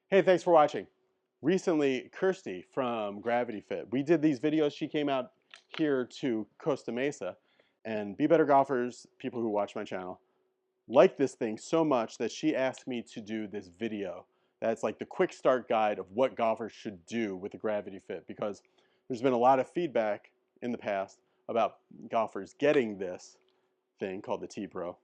Hey, thanks for watching. Recently, Kirsty from Gravity Fit, we did these videos. She came out here to Costa Mesa, and Be Better Golfers, people who watch my channel, like this thing so much that she asked me to do this video. That's like the quick start guide of what golfers should do with the Gravity Fit, because there's been a lot of feedback in the past about golfers getting this thing called the TPro,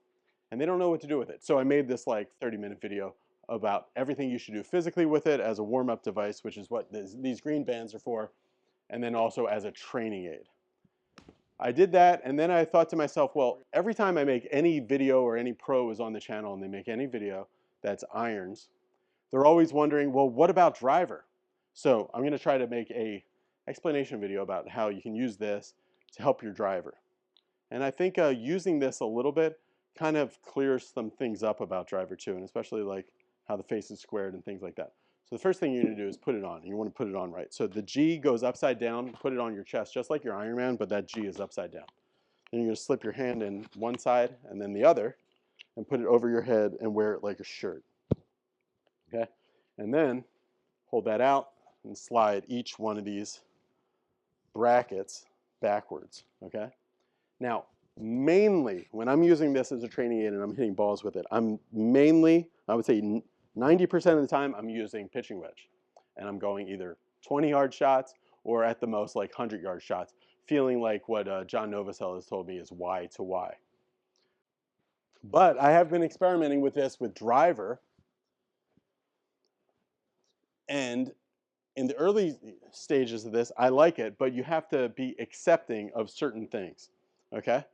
and they don't know what to do with it. So I made this like 30-minute video about everything you should do physically with it as a warm-up device, which is what these green bands are for, and then also as a training aid. I did that, and then I thought to myself, well, every time I make any video or any pro is on the channel and they make any video that's irons, they're always wondering, well, what about driver? So I'm going to try to make a explanation video about how you can use this to help your driver. And I think using this a little bit kind of clears some things up about driver too, and especially like how the face is squared and things like that. So the first thing you're going to do is put it on. You want to put it on right. So the G goes upside down, put it on your chest just like your Ironman, but that G is upside down. Then you're going to slip your hand in one side and then the other and put it over your head and wear it like a shirt. Okay? And then hold that out and slide each one of these brackets backwards. Okay? Now, mainly, when I'm using this as a training aid and I'm hitting balls with it, I'm mainly, I would say 90% of the time, I'm using pitching wedge. And I'm going either 20-yard shots or at the most like 100-yard shots, feeling like what John Novosel has told me is Y to Y. But I have been experimenting with this with driver, and in the early stages of this, I like it, but you have to be accepting of certain things, okay?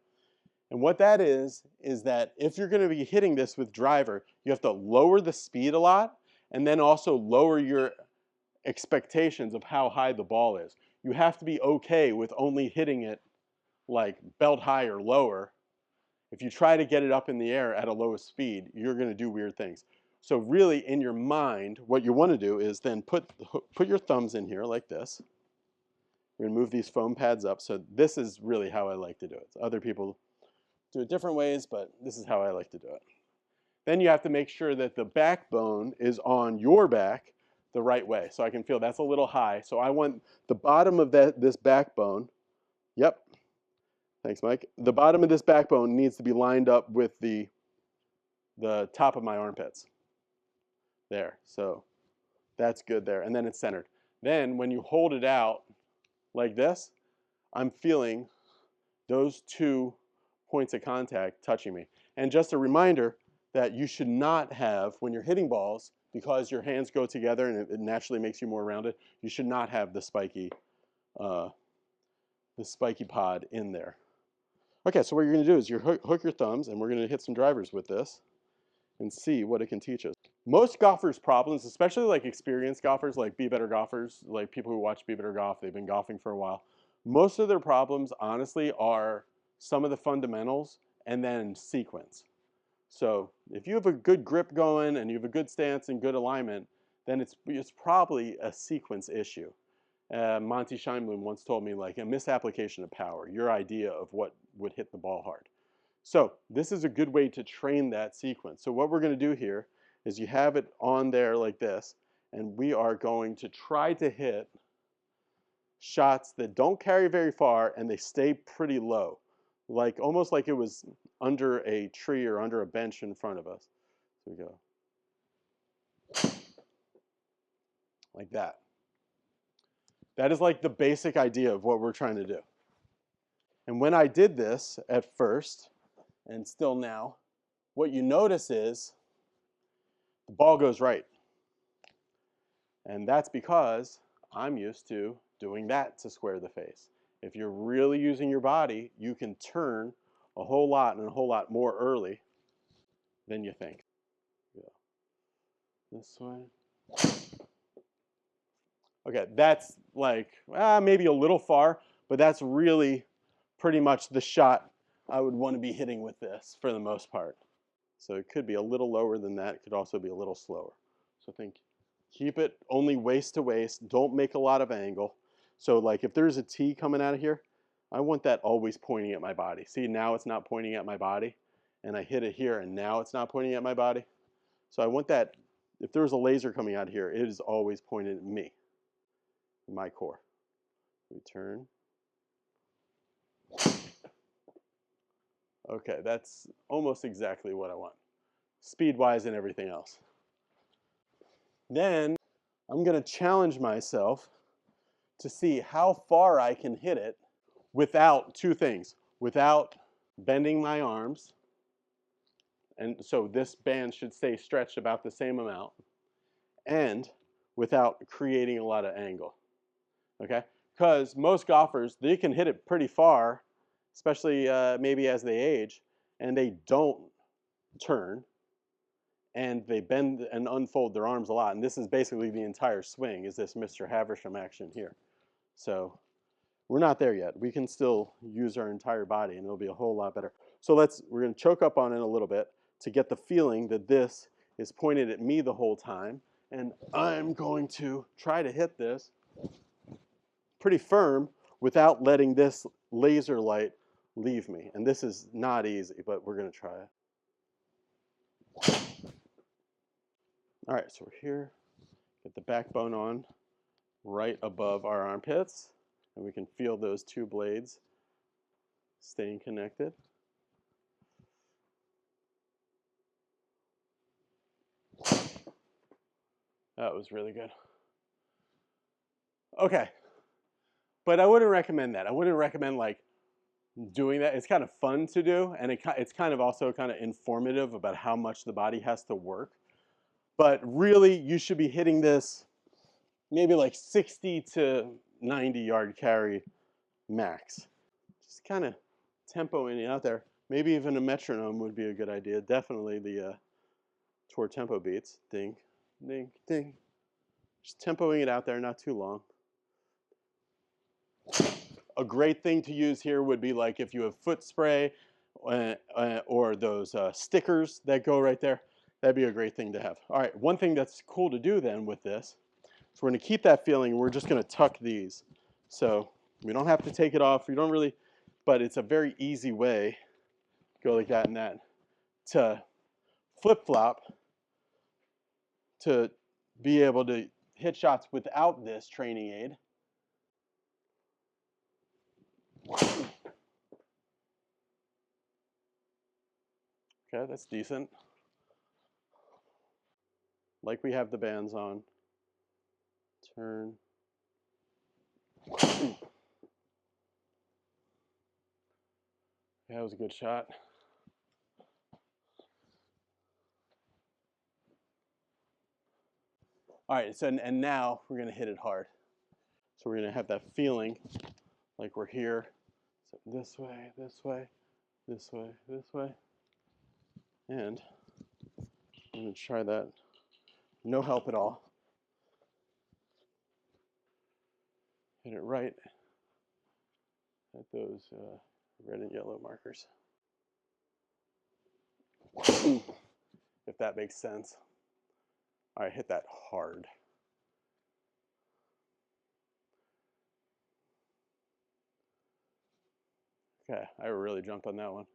And what that is that if you're going to be hitting this with driver, you have to lower the speed a lot and then also lower your expectations of how high the ball is. You have to be okay with only hitting it like belt high or lower. If you try to get it up in the air at a low speed, you're going to do weird things. So really in your mind, what you want to do is then put your thumbs in here like this. We're going to move these foam pads up. So this is really how I like to do it. So other people do it different ways, but this is how I like to do it. Then you have to make sure that the backbone is on your back the right way. So I can feel that's a little high. So I want the bottom of this backbone, yep, thanks Mike. The bottom of this backbone needs to be lined up with the top of my armpits. There, so that's good there. And then it's centered. Then when you hold it out like this, I'm feeling those two points of contact touching me. And just a reminder that you should not have, when you're hitting balls, because your hands go together and it naturally makes you more rounded, you should not have the spiky pod in there. Okay, so what you're going to do is you hook your thumbs, and we're going to hit some drivers with this and see what it can teach us. Most golfers' problems, especially like experienced golfers, like Be Better Golfers, like people who watch Be Better Golf, they've been golfing for a while, most of their problems, honestly, are some of the fundamentals and then sequence. So if you have a good grip going and you have a good stance and good alignment, then it's probably a sequence issue. Monty Scheinblum once told me, like, a misapplication of power, your idea of what would hit the ball hard. So this is a good way to train that sequence. So what we're going to do here is you have it on there like this, and we are going to try to hit shots that don't carry very far and they stay pretty low, like almost like it was under a tree or under a bench in front of us. So we go like that. That is like the basic idea of what we're trying to do. And when I did this at first, and still now, what you notice is the ball goes right. And that's because I'm used to doing that to square the face. If you're really using your body, you can turn a whole lot and a whole lot more early than you think. Go this way. Okay, that's like maybe a little far, but that's really pretty much the shot I would want to be hitting with this for the most part. So it could be a little lower than that. It could also be a little slower. So think, keep it only waist to waist. Don't make a lot of angle. So like if there's a T coming out of here, I want that always pointing at my body. See, now it's not pointing at my body. And I hit it here, and now it's not pointing at my body. So I want that if there was a laser coming out here, it is always pointed at me, my core. Return. Okay, that's almost exactly what I want, speed-wise and everything else. Then I'm going to challenge myself to see how far I can hit it without two things, without bending my arms, and so this band should stay stretched about the same amount, and without creating a lot of angle, okay? Because most golfers, they can hit it pretty far, especially maybe as they age, and they don't turn, and they bend and unfold their arms a lot, and this is basically the entire swing, is this Mr. Havisham action here. So we're not there yet. We can still use our entire body, and it'll be a whole lot better. So we're going to choke up on it a little bit to get the feeling that this is pointed at me the whole time, and I'm going to try to hit this pretty firm without letting this laser light leave me. And this is not easy, but we're going to try it. All right, so we're here. Get the backbone on right above our armpits, and we can feel those two blades staying connected. That was really good. Okay, but I wouldn't recommend that. I wouldn't recommend like doing that. It's kind of fun to do, and it's kind of also kind of informative about how much the body has to work. But really, you should be hitting this maybe like 60 to 90 yard carry max. Just kind of tempoing it out there. Maybe even a metronome would be a good idea. Definitely the tour tempo beats. Ding, ding, ding. Just tempoing it out there, not too long. A great thing to use here would be like if you have foot spray or those stickers that go right there. That'd be a great thing to have. All right, one thing that's cool to do then with this, so we're going to keep that feeling. We're just going to tuck these. So we don't have to take it off. We don't really, but it's a very easy way, go like that and that, to flip-flop, to be able to hit shots without this training aid. Okay, that's decent. Like we have the bands on. Turn. That was a good shot. All right, so and now we're going to hit it hard. So we're going to have that feeling like we're here. So this way, this way, this way, this way. And I'm going to try that. No help at all. Hit it right at those red and yellow markers. If that makes sense. All right, hit that hard. Okay, I really jumped on that one.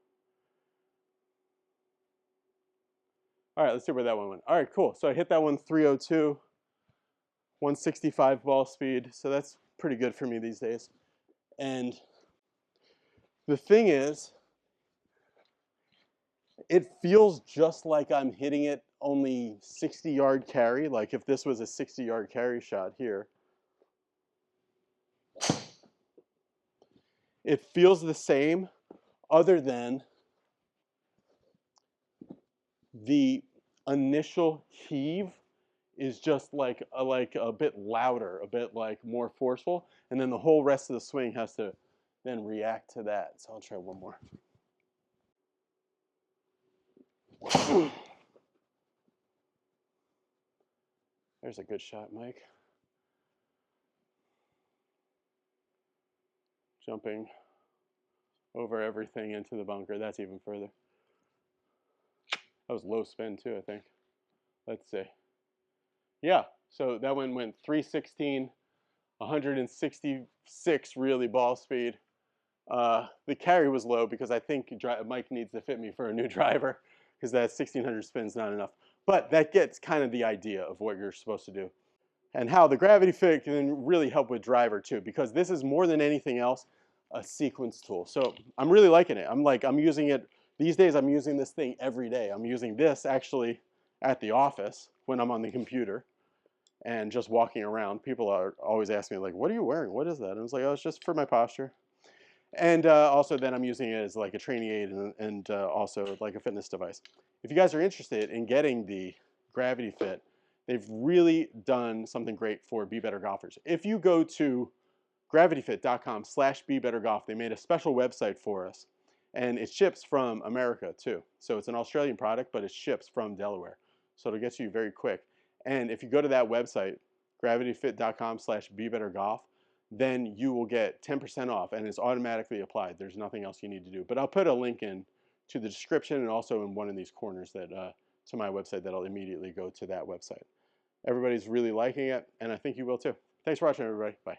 All right, let's see where that one went. All right, cool. So I hit that one 302, 165 ball speed. So that's pretty good for me these days. And the thing is, it feels just like I'm hitting it only 60-yard carry. Like if this was a 60-yard carry shot here. It feels the same, other than the initial heave is just like a bit louder, a bit like more forceful, and then the whole rest of the swing has to then react to that. So I'll try one more. There's a good shot, Mike. Jumping over everything into the bunker. That's even further. That was low spin too, I think. Let's see. Yeah, so that one went 316, 166 really ball speed. The carry was low because I think Mike needs to fit me for a new driver because that 1600 spin's not enough. But that gets kind of the idea of what you're supposed to do and how the gravity fit can really help with driver too, because this is more than anything else a sequence tool. So I'm really liking it. I'm using it these days. I'm using this thing every day. I'm using this actually at the office when I'm on the computer and just walking around. People are always asking me like, "What are you wearing? What is that?" And it's like, "Oh, it's just for my posture." And also then I'm using it as like a training aid and also like a fitness device. If you guys are interested in getting the Gravity Fit, they've really done something great for Be Better Golfers. If you go to gravityfit.com/BeBetterGolf, they made a special website for us. And it ships from America too. So it's an Australian product, but it ships from Delaware. So it'll get you very quick. And if you go to that website, gravityfit.com/BeBetterGolf, then you will get 10% off and it's automatically applied. There's nothing else you need to do. But I'll put a link in to the description and also in one of these corners that to my website that'll immediately go to that website. Everybody's really liking it, and I think you will too. Thanks for watching, everybody. Bye.